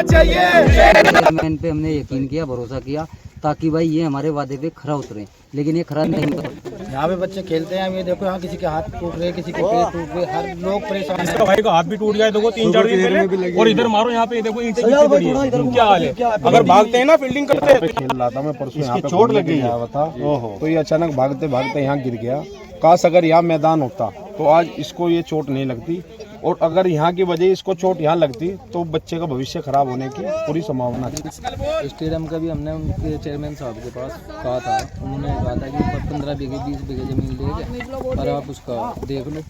Chairman पे हमने यकीन किया, भरोसा किया ताकि भाई ये हमारे वादे पे खरा उतरे, लेकिन ये खरा नहीं उतरा। यहाँ पे बच्चे खेलते हैं, ये देखो यहाँ किसी के हाथ टूट रहे, किसी के पैर टूट रहे, हर लोग परेशान हैं। इसका भाई का हाथ भी टूट गया, देखो 3-4 दिन पहले। और इधर मारो, यहाँ पे देखो ईंटें कितनी पड़ी है, क्या हाल है। अगर भागते हैं ना फील्डिंग करते हैं। खेल रहा था मैं परसों, यहाँ पे चोट लगी हुआ था, तो ये अचानक भागते भागते यहाँ गिर गया। काश अगर यहाँ मैदान होता तो आज इसको ये चोट नहीं लगती, और अगर यहाँ की वजह इसको चोट यहाँ लगती तो बच्चे का भविष्य खराब होने की पूरी संभावना थी। स्टेडियम का भी हमने उनके चेयरमैन साहब के पास कहा था, उन्होंने कहा था कि 15 बीघे 20 बीघे जमीन देंगे और आप उसका देख लो।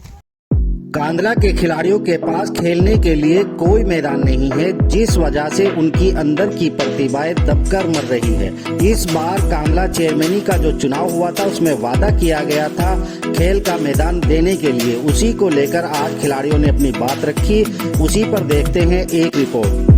कांधला के खिलाड़ियों के पास खेलने के लिए कोई मैदान नहीं है, जिस वजह से उनकी अंदर की प्रतिभाएं दबकर मर रही है। इस बार कांधला चेयरमैनी का जो चुनाव हुआ था उसमें वादा किया गया था खेल का मैदान देने के लिए, उसी को लेकर आज खिलाड़ियों ने अपनी बात रखी। उसी पर देखते हैं एक रिपोर्ट।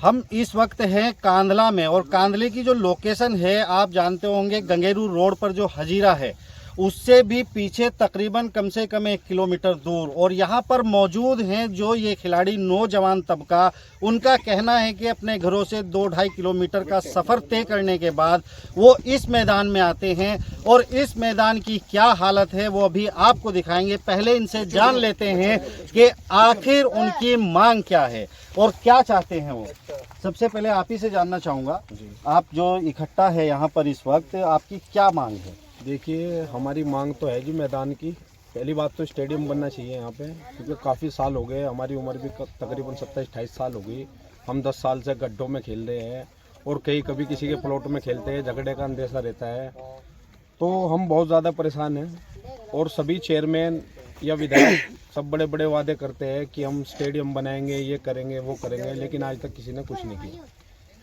हम इस वक्त हैं कांधला में, और कांधले की जो लोकेशन है आप जानते होंगे, गंगेरू रोड पर जो हजीरा है उससे भी पीछे तकरीबन कम से कम 1 किलोमीटर दूर। और यहाँ पर मौजूद हैं जो ये खिलाड़ी नौजवान तबका, उनका कहना है कि अपने घरों से 2-2.5 किलोमीटर का सफ़र तय करने के बाद वो इस मैदान में आते हैं, और इस मैदान की क्या हालत है वो अभी आपको दिखाएंगे। पहले इनसे जान लेते हैं कि आखिर उनकी मांग क्या है और क्या चाहते हैं वो। सबसे पहले आप ही से जानना चाहूँगा, आप जो इकट्ठा है यहाँ पर इस वक्त, आपकी क्या मांग है? देखिए, हमारी मांग तो है जी मैदान की। पहली बात तो स्टेडियम बनना चाहिए यहाँ पे, क्योंकि काफ़ी साल हो गए, हमारी उम्र भी तकरीबन 27-28 साल हो गई। हम 10 साल से गड्ढों में खेल रहे हैं, और कभी किसी के प्लॉट में खेलते हैं, झगड़े का अंदेशा रहता है, तो हम बहुत ज़्यादा परेशान हैं। और सभी चेयरमैन या विधायक सब बड़े बड़े वादे करते हैं कि हम स्टेडियम बनाएंगे, ये करेंगे, वो करेंगे, लेकिन आज तक किसी ने कुछ नहीं किया।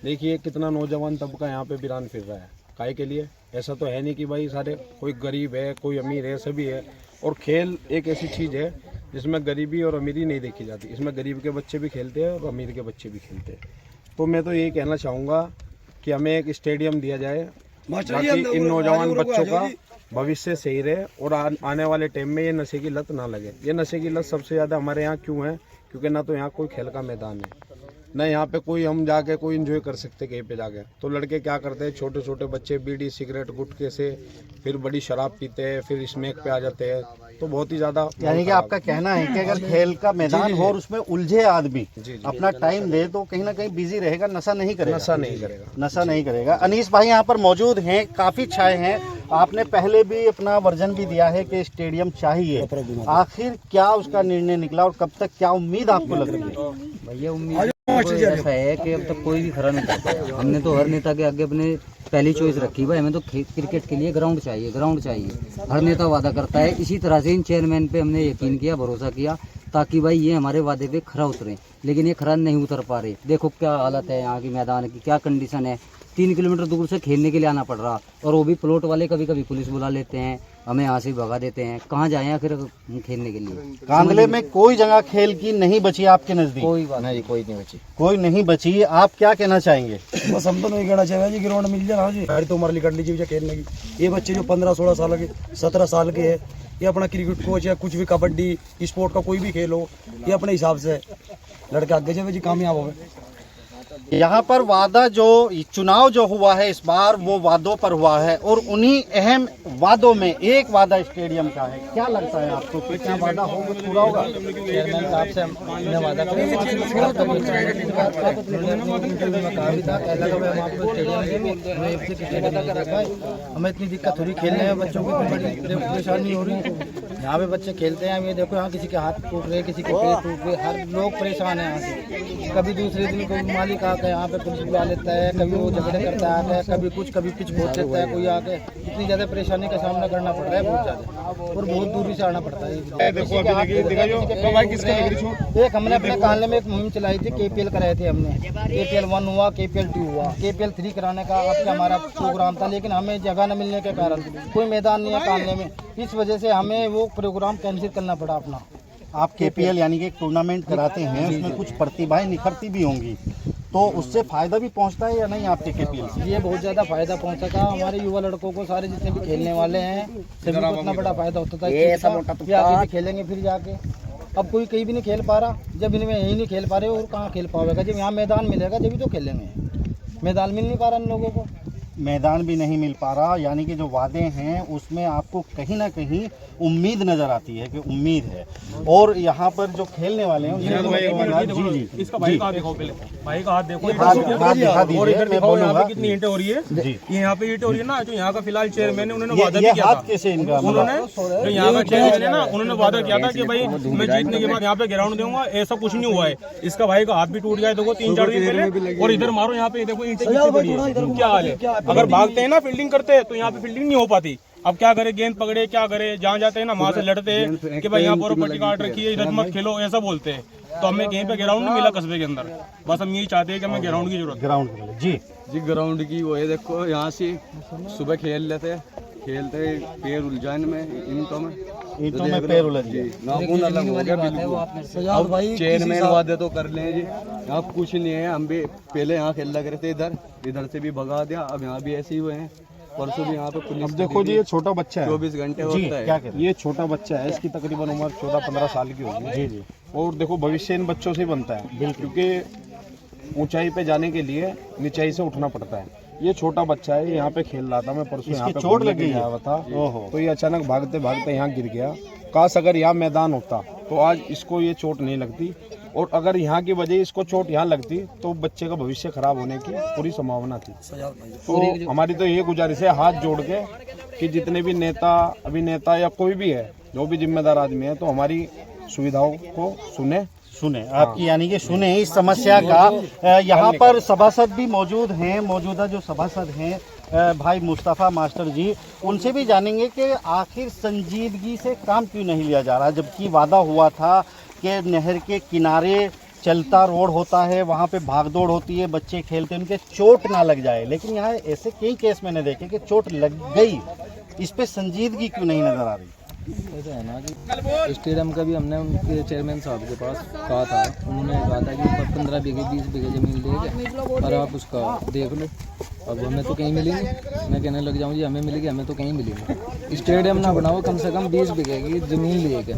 देखिए कितना नौजवान तबका यहाँ पे वीरान फिर रहा है, काहे के लिए? ऐसा तो है नहीं कि भाई सारे कोई गरीब है, कोई अमीर है, सभी है। और खेल एक ऐसी चीज़ है जिसमें गरीबी और अमीरी नहीं देखी जाती, इसमें गरीब के बच्चे भी खेलते हैं और अमीर के बच्चे भी खेलते हैं। तो मैं तो यही कहना चाहूँगा कि हमें एक स्टेडियम दिया जाए, ताकि इन नौजवान बच्चों का भविष्य सही रहे और आने वाले टाइम में ये नशे की लत ना लगे। ये नशे की लत सबसे ज़्यादा हमारे यहाँ क्यों है? क्योंकि ना तो यहाँ कोई खेल का मैदान है, ना यहाँ पे कोई हम जाके कोई एंजॉय कर सकते कहीं पे जाके। तो लड़के क्या करते हैं, छोटे छोटे बच्चे बीड़ी सिगरेट गुटखे से फिर बड़ी शराब पीते हैं, फिर स्मैक पे आ जाते हैं। तो बहुत ही ज़्यादा, यानी कि आपका कहना है कि अगर खेल का मैदान हो और उसमें उलझे आदमी अपना टाइम दे तो कहीं ना कहीं बिजी रहेगा, नशा नहीं करेगा। नशा नहीं करेगा। अनीस भाई यहाँ पर मौजूद हैं, काफ़ी छाए हैं। आपने पहले भी अपना वर्जन भी दिया है कि स्टेडियम चाहिए, आखिर क्या उसका निर्णय निकला और कब तक, क्या उम्मीद आपको लग रही है? भैया उम्मीद ऐसा है कि अब तक कोई भी खरा नहीं कर पाया। हमने तो हर नेता के आगे अपने पहली चॉइस रखी, भाई हमें तो क्रिकेट के लिए ग्राउंड चाहिए, ग्राउंड चाहिए। हर नेता वादा करता है, इसी तरह से इन चेयरमैन पे हमने यकीन किया, भरोसा किया ताकि भाई ये हमारे वादे पे खरा उतरे, लेकिन ये खरा नहीं उतर पा रहे। देखो क्या हालत है यहाँ की, मैदान की क्या कंडीशन है। 3 किलोमीटर दूर से खेलने के लिए आना पड़ रहा, और वो भी प्लॉट वाले कभी कभी पुलिस बुला लेते हैं, हमें यहाँ से भगा देते हैं। कहाँ जाएं आखिर हम खेलने के लिए? कांधले में कोई जगह खेल की नहीं बची आपके नजदीक? कोई बात नहीं, कोई नहीं बची, कोई नहीं बची। आप क्या कहना चाहेंगे? बस हम तो नहीं कहना चाहेंगे जी, ग्राउंड मिल जाए। हाँ जी, हमारी तो उम्र निकल लीजिए खेलने की। ये बच्चे जो 15-16 साल के, 17 साल के है, ये अपना क्रिकेट कोच या कुछ भी कबड्डी स्पोर्ट का कोई भी खेल हो, ये अपने हिसाब से लड़के आगे जाए जी, कामयाब हो। यहाँ पर वादा जो चुनाव जो हुआ है इस बार, वो वादों पर हुआ है, और उन्हीं अहम वादों में एक वादा स्टेडियम का है। क्या लगता है आपको कि क्या वादा होगा, पूरा होगा? चेयरमैन साहब से हमने वादा हमें इतनी दिक्कत हो रही खेलने में, बच्चों को बड़ी परेशानी हो रही है। यहाँ पे बच्चे खेलते हैं, ये देखो यहाँ किसी के हाथ टूट रहे, किसी के पैर टूट रहे, हर लोग परेशान है यहाँ से। कभी दूसरे दिन कोई मालिक आकर यहाँ पे पुलिस बुला लेता है, कभी वो झगड़े करता है, कभी कुछ पहुँच देता है कोई आके। इतनी ज़्यादा परेशानी का सामना करना पड़ रहा है, बहुत ज़्यादा, और बहुत दूरी से आना पड़ता है। एक हमने अपने कांधले में एक मुहिम चलाई थी, KPL कराए थे हमने। KPL 1 हुआ, KPL 2 हुआ, KPL 3 कराने का आपका हमारा प्रोग्राम था, लेकिन हमें जगह न मिलने के कारण कोई मैदान नहीं है कांधले में, इस वजह से हमें वो प्रोग्राम कैंसिल करना पड़ा अपना। आप KPL यानी कि एक टूर्नामेंट कराते हैं, उसमें कुछ प्रतिभाएं निखरती भी होंगी, तो उससे फायदा भी पहुंचता है या नहीं आपके KPL से? ये बहुत ज़्यादा फायदा पहुंचा था हमारे युवा लड़कों को, सारे जितने भी खेलने वाले हैं सभी को इतना बड़ा फायदा होता था कि आगे भी खेलेंगे फिर जाके। अब कोई कहीं भी नहीं खेल पा रहा, जब इनमें यही नहीं खेल पा रहे और कहाँ खेल पाएगा? जब यहाँ मैदान मिलेगा जब तो खेलेंगे, मैदान मिल नहीं पा रहा इन लोगों को। मैदान भी नहीं मिल पा रहा, यानी कि जो वादे हैं उसमें आपको कहीं ना कहीं उम्मीद नजर आती है कि उम्मीद है। और यहाँ पर जो खेलने वाले हैं जी इसका भाई का हाथ दिखाओ, पहले भाई का हाथ देखो, हाथ दिखा और इधर दीजिए, मैं दिखाओ यहाँ बोलूंगा पे कितनी ईंटें हो रही है। जी। ये यहाँ पे ईंटें हो रही है ना, जो यहाँ का फिलहाल चेयरमैन है उन्होंने वादा ये भी किया हाथ था। कैसे इनका उन्होंने जो यहाँ का चेयरमैन है ना, उन्होंने वादा किया था कि भाई मैं जीतने के बाद यहाँ पे ग्राउंड दूंगा, ऐसा कुछ नहीं हुआ है। इसका भाई का हाथ भी टूट गया है, देखो 3-4 दिन पहले। और इधर मारो यहाँ पे, देखो ईंटें कितनी पड़ी है, क्या हाल है। अगर भागते हैं ना फील्डिंग करते हैं तो यहाँ पे फील्डिंग नहीं हो पाती। अब क्या करे, गेंद पकड़े क्या करे, जहाँ जाते हैं ना वहाँ से लड़ते हैं कि भाई यहाँ प्रॉपर्टी काट रखी है, इधर मत खेलो, ऐसा बोलते हैं। तो हमें कहीं पे ग्राउंड नहीं मिला कस्बे के अंदर, बस हम यही चाहते हैं कि हमें ग्राउंड की जरूरत है। ग्राउंड जी ग्राउंड की वो है, देखो यहाँ से सुबह खेलते पैर उलझाने में, ईंटों में पैर उलझ गए। नाखून अलग हो गया बिल्कुल। अब चेयरमैन वादे तो कर लें जी, यहाँ कुछ नहीं है। हम भी पहले यहाँ खेल लग रहे थे, इधर से भी भगा दिया, अब यहाँ भी ऐसे ही हुए हैं। परसों भी यहाँ पे पुलिस। अब देखो जी, ये छोटा बच्चा है, 24 घंटे होता है। ये छोटा बच्चा है, इसकी तकरीबन उम्र 14-15 साल की होगी। जी। और देखो भविष्य इन बच्चों से ही बनता है, क्योंकि ऊंचाई पे जाने के लिए नीचाई से उठना पड़ता है। ये छोटा बच्चा है, यहाँ पे खेल रहा था, मैं परसों यहाँ पे चोट लग गई हुआ था, तो ये अचानक भागते भागते यहाँ गिर गया। काश अगर यहाँ मैदान होता तो आज इसको ये चोट नहीं लगती, और अगर यहाँ की वजह इसको चोट यहाँ लगती तो बच्चे का भविष्य खराब होने की पूरी संभावना थी। तो हमारी तो ये गुजारिश है हाथ जोड़ के कि जितने भी नेता, अभिनेता या कोई भी है, जो भी जिम्मेदार आदमी है, तो हमारी सुविधाओं को सुने आपकी, यानी कि सुने इस समस्या का। यहाँ पर सभासद भी मौजूद हैं, मौजूदा जो सभासद हैं भाई मुस्तफ़ा मास्टर जी, उनसे भी जानेंगे कि आखिर संजीदगी से काम क्यों नहीं लिया जा रहा, जबकि वादा हुआ था कि नहर के किनारे चलता रोड होता है, वहाँ पे भागदौड़ होती है, बच्चे खेलते हैं, उनके चोट ना लग जाए। लेकिन यहाँ ऐसे कई केस मैंने देखे कि चोट लग गई, इस पे संजीदगी क्यों नहीं नजर आ रही? ऐसा है ना कि स्टेडियम का भी हमने उनके चेयरमैन साहब के पास कहा था, उन्होंने कहा था कि 15 बीघे 20 बीघे ज़मीन देंगे और आप उसका देख लो। अब हमें तो कहीं मिली नहीं, मैं कहने लग जाऊँ जी हमें मिलेगी, हमें तो कहीं मिली नहीं। स्टेडियम ना बनाओ, कम से कम 20 बीघे की ज़मीन लेके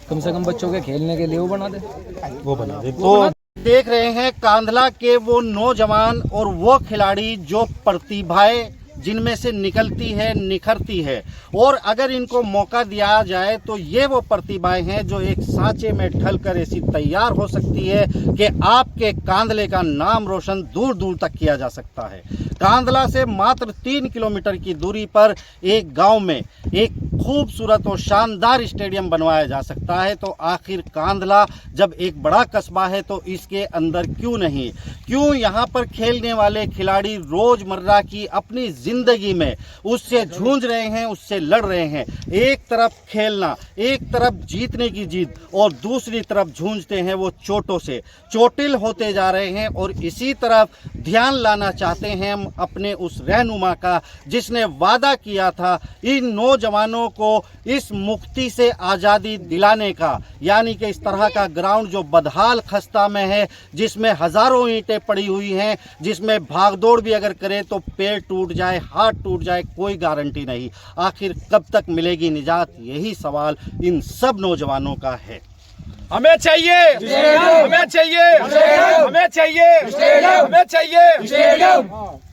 कम से कम बच्चों के खेलने के लिए वो बना दे। तो देख रहे हैं कांधला के वो नौजवान और वो खिलाड़ी जो प्रतिभाएं जिनमें से निकलती है, निखरती है, और अगर इनको मौका दिया जाए तो ये वो प्रतिभाएं हैं जो एक सांचे में ढलकर ऐसी तैयार हो सकती है कि आपके कांधले का नाम रोशन दूर दूर तक किया जा सकता है। कांधला से मात्र 3 किलोमीटर की दूरी पर एक गांव में एक खूबसूरत और शानदार स्टेडियम बनवाया जा सकता है। तो आखिर कांधला जब एक बड़ा कस्बा है तो इसके अंदर क्यों नहीं, क्यों यहाँ पर खेलने वाले खिलाड़ी रोजमर्रा की अपनी जिंदगी में उससे जूझ रहे हैं, उससे लड़ रहे हैं। एक तरफ खेलना, एक तरफ जीतने की जीत, और दूसरी तरफ जूझते हैं वो चोटों से, चोटिल होते जा रहे हैं। और इसी तरफ ध्यान लाना चाहते हैं हम अपने उस रहनुमा का जिसने वादा किया था इन नौजवानों को इस मुक्ति से आज़ादी दिलाने का, यानी कि इस तरह का ग्राउंड जो बदहाल खस्ता में है, जिसमें हजारों ईंटें पड़ी हुई हैं, जिसमें भागदौड़ भी अगर करे तो पैर टूट जाए, हाथ टूट जाए, कोई गारंटी नहीं। आखिर कब तक मिलेगी निजात, यही सवाल इन सब नौजवानों का है। हमें चाहिए, हमें चाहिए, हमें चाहिए, हमें चाहिए।